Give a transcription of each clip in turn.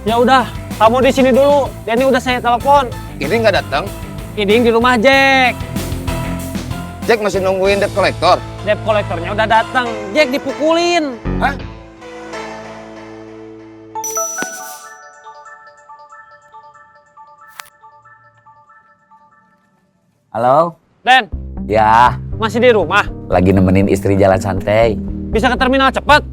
Ya udah, kamu di sini dulu. Denny udah saya telepon. Iding nggak datang? Iding di rumah Jack. Jack masih nungguin debt collector. Debt kolektornya udah datang. Jack dipukulin. Hah? Halo? Den, Ya, masih di rumah. lagi nemenin istri jalan santai. Bisa ke terminal cepet.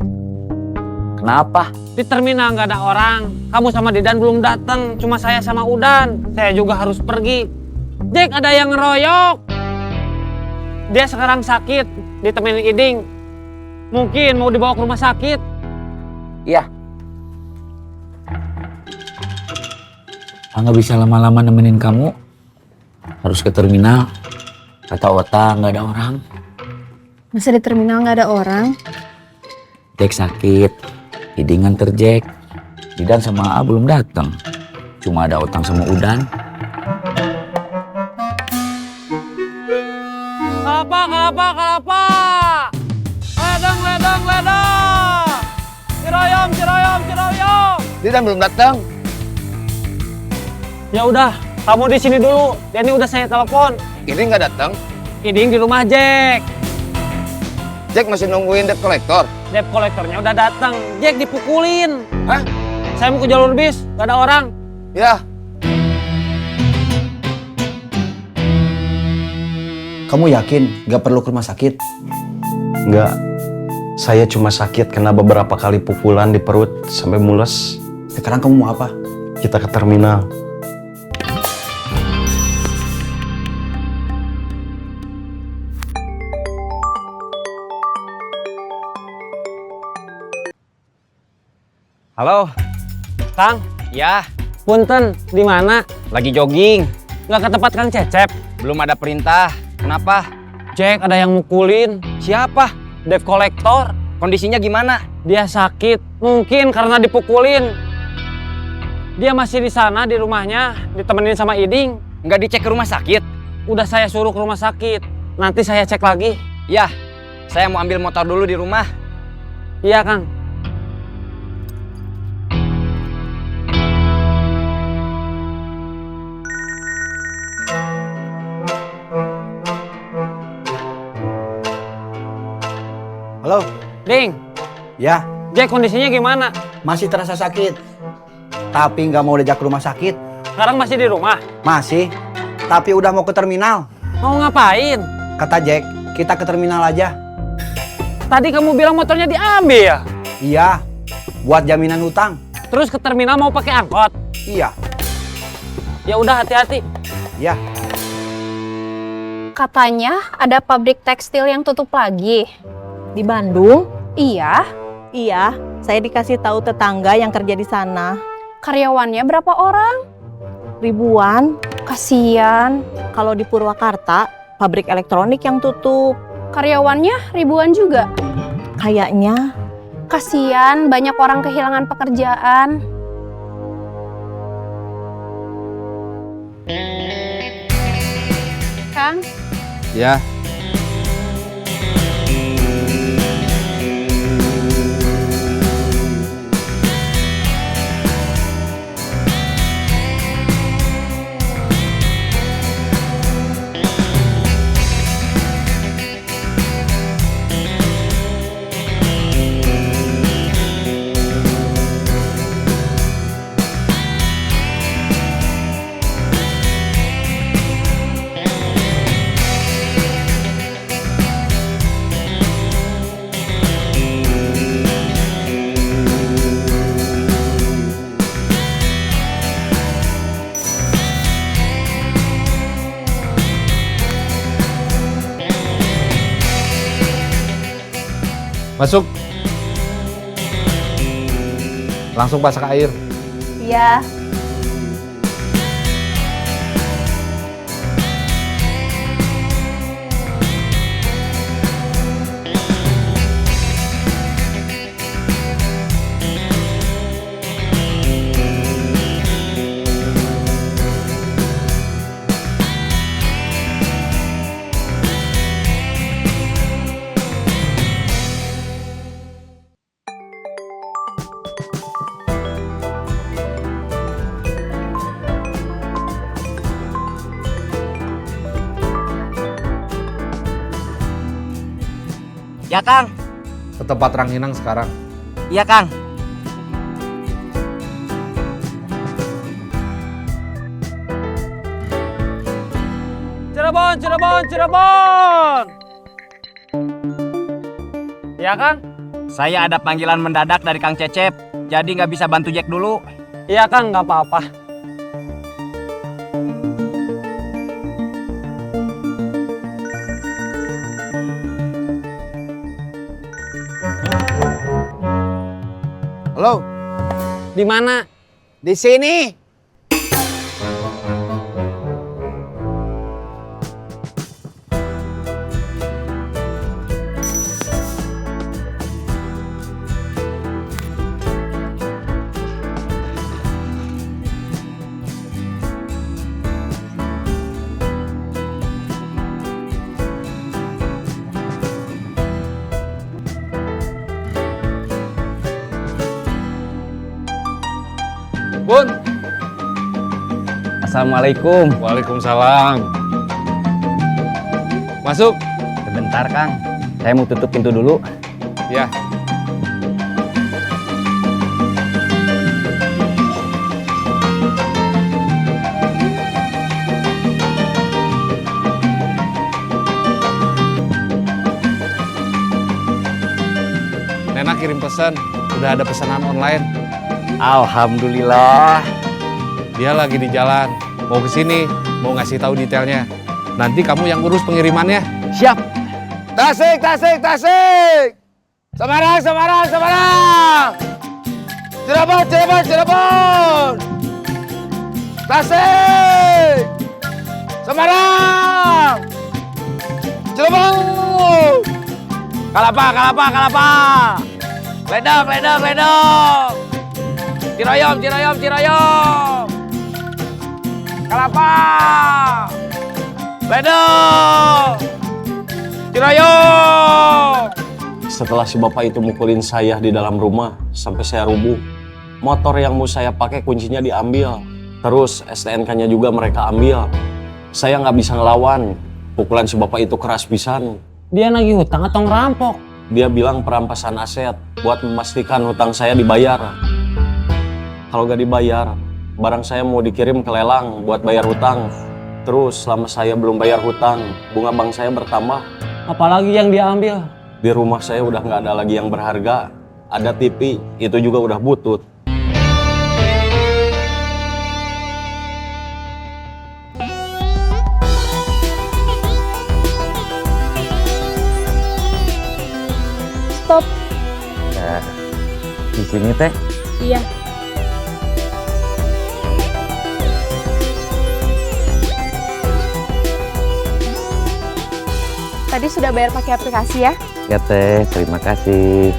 Kenapa? Di terminal nggak ada orang. Kamu sama Didan belum datang. Cuma saya sama Udan. Saya juga harus pergi. Jack ada yang ngeroyok. Dia sekarang sakit. Ditemenin Iding. Mungkin mau dibawa ke rumah sakit. Iya. Nggak bisa lama-lama nemenin kamu. Harus ke terminal. Kata Ota nggak ada orang. Masa di terminal nggak ada orang? Jack sakit. Iding nganter Jack. Didan sama A belum datang. Cuma ada Otang sama Udan. Kalapa. Ledang. Ciroyom. Didan belum datang. Ya udah, kamu di sini dulu. Denny udah saya telepon. Iding nggak datang? Iding di rumah Jack. Jack masih nungguin debt collector. Debt kolektornya udah datang. Jack dipukulin. Hah? Saya mau ke jalur bis, gak ada orang. Ya. Kamu yakin gak perlu ke rumah sakit? Enggak, saya cuma sakit kena beberapa kali pukulan di perut sampai mules. Sekarang kamu mau apa? Kita ke terminal. Halo, Kang, ya, punten, di mana? lagi jogging. Gak ke tempat Kang Cecep. Belum ada perintah. Kenapa? Jack ada yang mukulin. Siapa? Debt kolektor. Kondisinya gimana? Dia sakit. Mungkin karena dipukulin. Dia masih di sana di rumahnya, ditemenin sama Iding. Nggak dicek ke rumah sakit? Udah saya suruh ke rumah sakit. Nanti saya cek lagi. Ya, saya mau ambil motor dulu di rumah. Iya, Kang. Halo? Ding, Ya, Jack kondisinya gimana? masih terasa sakit. Tapi nggak mau diajak ke rumah sakit. Sekarang masih di rumah. Masih. Tapi udah mau ke terminal. Mau ngapain? Kata Jack, kita ke terminal aja. Tadi kamu bilang motornya diambil ya? Iya, buat jaminan hutang. Terus ke terminal mau pakai angkot? Iya, Ya udah hati-hati. ya. Katanya ada pabrik tekstil yang tutup lagi. Di Bandung? Iya, Iya, saya dikasih tahu tetangga yang kerja di sana. karyawannya berapa orang? Ribuan. Kasian. Kalau di Purwakarta, pabrik elektronik yang tutup. Karyawannya ribuan juga. Kayaknya Kasian, banyak orang kehilangan pekerjaan. Kang, Ya. Masuk. Langsung pasak air. iya. Ya Kang. Ke tempat Rangginang sekarang. Iya Kang. Cirebon, Cirebon, Cirebon. Ya Kang? Saya ada panggilan mendadak dari Kang Cecep. Jadi nggak bisa bantu Jack dulu. Iya Kang, nggak apa-apa. Halo, Di mana? di sini. Bun. Assalamualaikum. Waalaikumsalam. Masuk. Sebentar Kang. Saya mau tutup pintu dulu. Ya. Nena kirim pesan, udah ada pesanan online. Alhamdulillah. Dia lagi di jalan, mau ke sini, mau ngasih tahu detailnya. Nanti kamu yang urus pengirimannya. Siap. Tasik, tasik, tasik. Semarang, Semarang, Semarang. Cirebon, Cirebon, Cirebon. Tasik. Semarang. Cirebon. Kalapa, kalapa, kalapa. Ledok, ledok, ledok. Ciroyom, Ciroyom, Ciroyom. Kalapa. Ledok. Ciroyom. Setelah si bapak itu mukulin saya di dalam rumah sampai saya rubuh. Motor yang mau saya pakai kuncinya diambil. Terus STNK-nya juga mereka ambil. Saya nggak bisa ngelawan. Pukulan si bapak itu keras pisan. Dia nagih hutang atau ngerampok? Dia bilang perampasan aset buat memastikan hutang saya dibayar. Kalau gak dibayar, barang saya mau dikirim ke lelang buat bayar hutang. Terus selama saya belum bayar hutang, bunga bank saya bertambah. Apalagi yang diambil? Di rumah saya udah nggak ada lagi yang berharga. Ada TV, itu juga udah butut. Stop. Ya, di sini teh. Iya. Tadi sudah bayar pakai aplikasi ya? Ya teh, terima kasih.